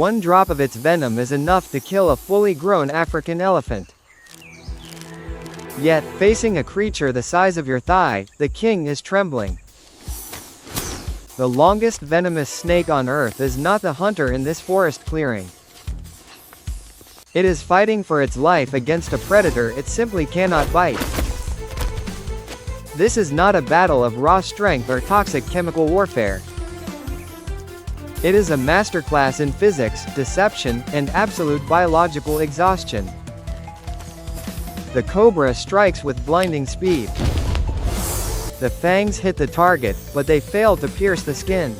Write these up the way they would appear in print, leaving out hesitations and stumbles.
One drop of its venom is enough to kill a fully grown African elephant. Yet, facing a creature the size of your thigh, the king is trembling. The longest venomous snake on Earth is not the hunter in this forest clearing. It is fighting for its life against a predator it simply cannot bite. This is not a battle of raw strength or toxic chemical warfare. It is a masterclass in physics, deception, and absolute biological exhaustion. The cobra strikes with blinding speed. The fangs hit the target, but they fail to pierce the skin.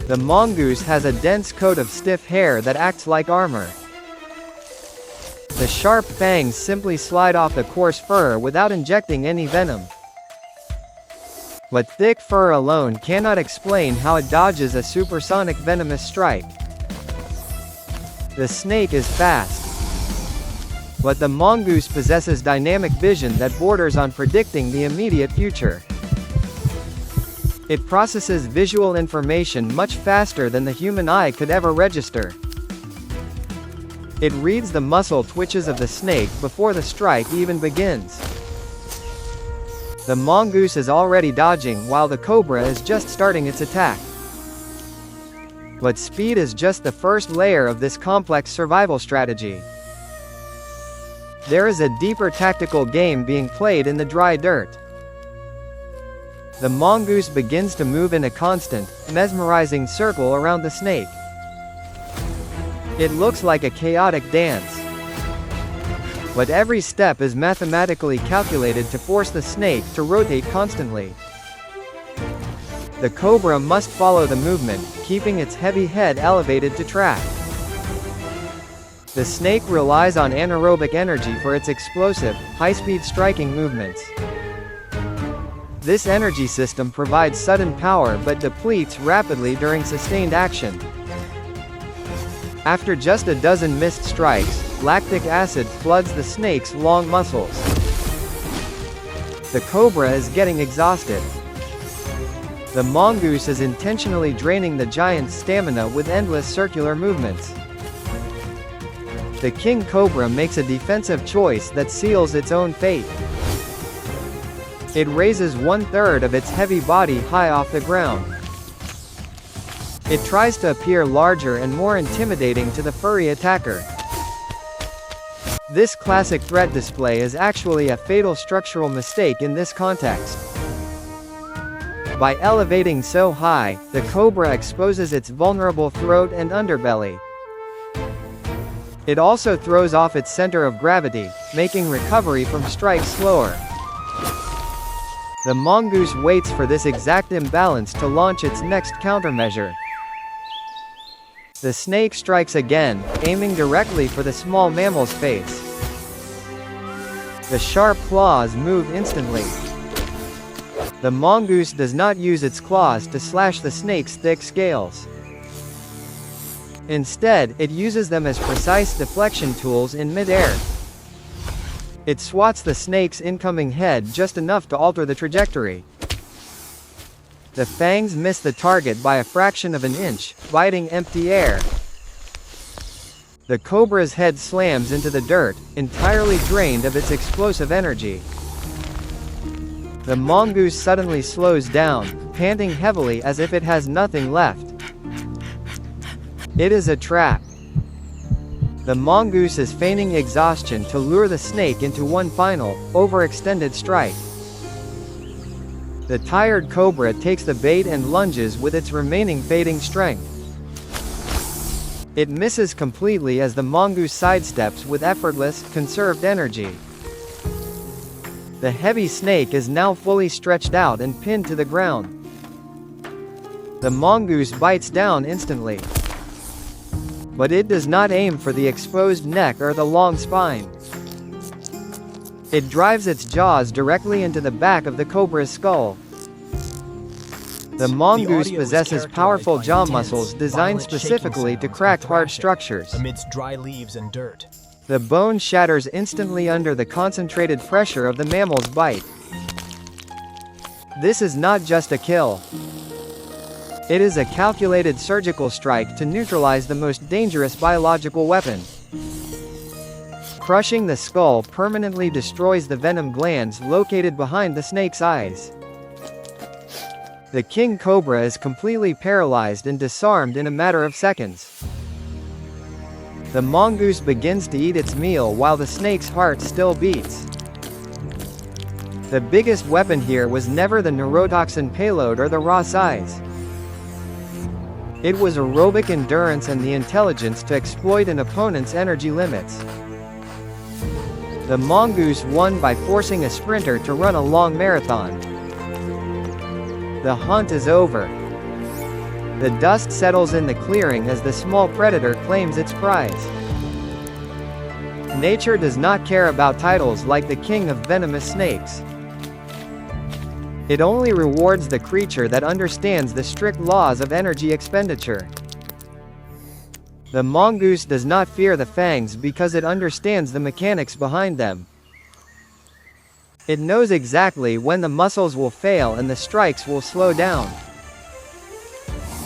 The mongoose has a dense coat of stiff hair that acts like armor. The sharp fangs simply slide off the coarse fur without injecting any venom. But thick fur alone cannot explain how it dodges a supersonic venomous strike. The snake is fast. But the mongoose possesses dynamic vision that borders on predicting the immediate future. It processes visual information much faster than the human eye could ever register. It reads the muscle twitches of the snake before the strike even begins. The mongoose is already dodging while the cobra is just starting its attack. But speed is just the first layer of this complex survival strategy. There is a deeper tactical game being played in the dry dirt. The mongoose begins to move in a constant, mesmerizing circle around the snake. It looks like a chaotic dance. But every step is mathematically calculated to force the snake to rotate constantly. The cobra must follow the movement, keeping its heavy head elevated to track. The snake relies on anaerobic energy for its explosive, high-speed striking movements. This energy system provides sudden power but depletes rapidly during sustained action. After just a dozen missed strikes, lactic acid floods the snake's long muscles. The cobra is getting exhausted. The mongoose is intentionally draining the giant's stamina with endless circular movements. The king cobra makes a defensive choice that seals its own fate. It raises 1/3 of its heavy body high off the ground. It tries to appear larger and more intimidating to the furry attacker. This classic threat display is actually a fatal structural mistake in this context. By elevating so high, the cobra exposes its vulnerable throat and underbelly. It also throws off its center of gravity, making recovery from strikes slower. The mongoose waits for this exact imbalance to launch its next countermeasure. The snake strikes again, aiming directly for the small mammal's face. The sharp claws move instantly. The mongoose does not use its claws to slash the snake's thick scales. Instead, it uses them as precise deflection tools in mid-air. It swats the snake's incoming head just enough to alter the trajectory. The fangs miss the target by a fraction of an inch, biting empty air. The cobra's head slams into the dirt, entirely drained of its explosive energy. The mongoose suddenly slows down, panting heavily as if it has nothing left. It is a trap. The mongoose is feigning exhaustion to lure the snake into one final, overextended strike. The tired cobra takes the bait and lunges with its remaining fading strength. It misses completely as the mongoose sidesteps with effortless, conserved energy. The heavy snake is now fully stretched out and pinned to the ground. The mongoose bites down instantly. But it does not aim for the exposed neck or the long spine. It drives its jaws directly into the back of the cobra's skull. The mongoose possesses powerful jaw muscles designed specifically to crack hard structures. Amidst dry leaves and dirt. The bone shatters instantly under the concentrated pressure of the mammal's bite. This is not just a kill. It is a calculated surgical strike to neutralize the most dangerous biological weapon. Crushing the skull permanently destroys the venom glands located behind the snake's eyes. The King Cobra is completely paralyzed and disarmed in a matter of seconds. The mongoose begins to eat its meal while the snake's heart still beats. The biggest weapon here was never the neurotoxin payload or the raw size. It was aerobic endurance and the intelligence to exploit an opponent's energy limits. The mongoose won by forcing a sprinter to run a long marathon. The hunt is over. The dust settles in the clearing as the small predator claims its prize. Nature does not care about titles like the king of venomous snakes. It only rewards the creature that understands the strict laws of energy expenditure. The mongoose does not fear the fangs because it understands the mechanics behind them. It knows exactly when the muscles will fail and the strikes will slow down.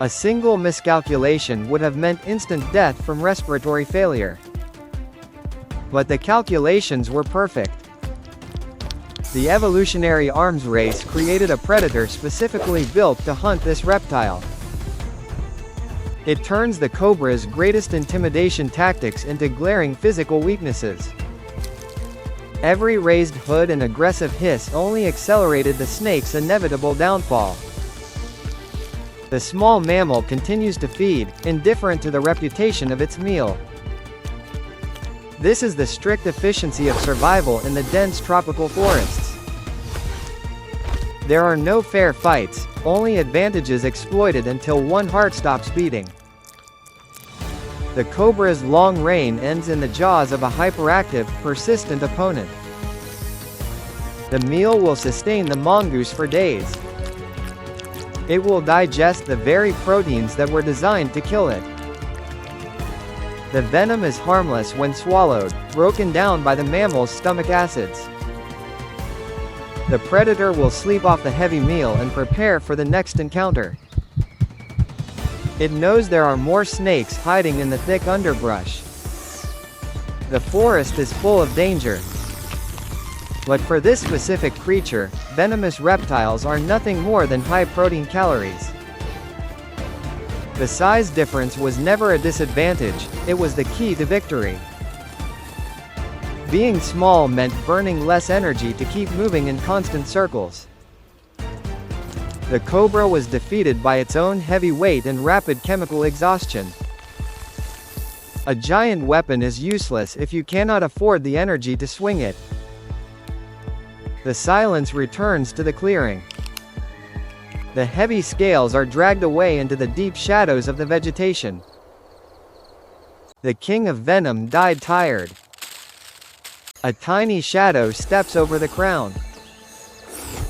A single miscalculation would have meant instant death from respiratory failure. But the calculations were perfect. The evolutionary arms race created a predator specifically built to hunt this reptile. It turns the cobra's greatest intimidation tactics into glaring physical weaknesses. Every raised hood and aggressive hiss only accelerated the snake's inevitable downfall. The small mammal continues to feed, indifferent to the reputation of its meal. This is the strict efficiency of survival in the dense tropical forests. There are no fair fights, only advantages exploited until one heart stops beating. The cobra's long reign ends in the jaws of a hyperactive, persistent opponent. The meal will sustain the mongoose for days. It will digest the very proteins that were designed to kill it. The venom is harmless when swallowed, broken down by the mammal's stomach acids. The predator will sleep off the heavy meal and prepare for the next encounter. It knows there are more snakes hiding in the thick underbrush. The forest is full of danger. But for this specific creature, venomous reptiles are nothing more than high-protein calories. The size difference was never a disadvantage, it was the key to victory. Being small meant burning less energy to keep moving in constant circles. The cobra was defeated by its own heavy weight and rapid chemical exhaustion. A giant weapon is useless if you cannot afford the energy to swing it. The silence returns to the clearing. The heavy scales are dragged away into the deep shadows of the vegetation. The king of venom died tired. A tiny shadow steps over the crown.